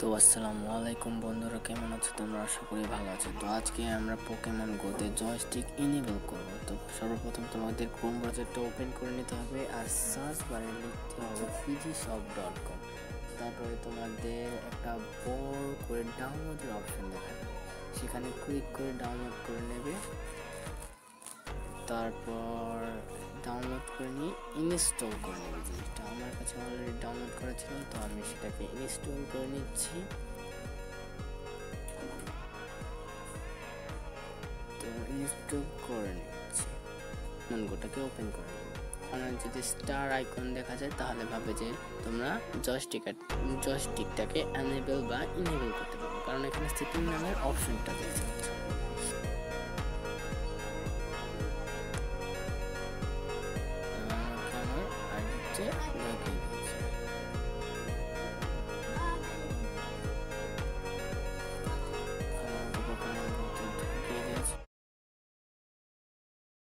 তো আসসালামু আলাইকুম বন্ধুরা, কেমন আছো তোমরা? আশা করি ভালো আছো। তো আজকে আমরা পোকেমন গোতে জয়স্টিক ইনেবল করব। তো সর্বপ্রথম তোমাদের ক্রোম ব্রাউজারটা ওপেন করে নিতে হবে আর সার্চ বারে লিখতে হবে pgshop.com। তারপরে তোমাদের একটা বড় করে ডাউনলোডের অপশন দেখাবে, সেখানে ক্লিক করে ডাউনলোড করে নেবে। তারপর ডাউনলোড করে নিয়ে ইনস্টল করে নেবে। জিনিসটা আমার কাছে অলরেডি ডাউনলোড করা ছিল, তো আমি সেটাকে ইনস্টল করে নিচ্ছি। তো ইনস্টল করে নিচ্ছি, গোটাকে ওপেন করে নেব। আর যদি স্টার আইকন দেখা যায় তাহলে ভাবে যে তোমরা জয়স্টিকটাকে এনেবল বা ইনেবল করতে পারবে, কারণ এখানে সেটিং নামের অপশনটা দেখতে পাচ্ছ।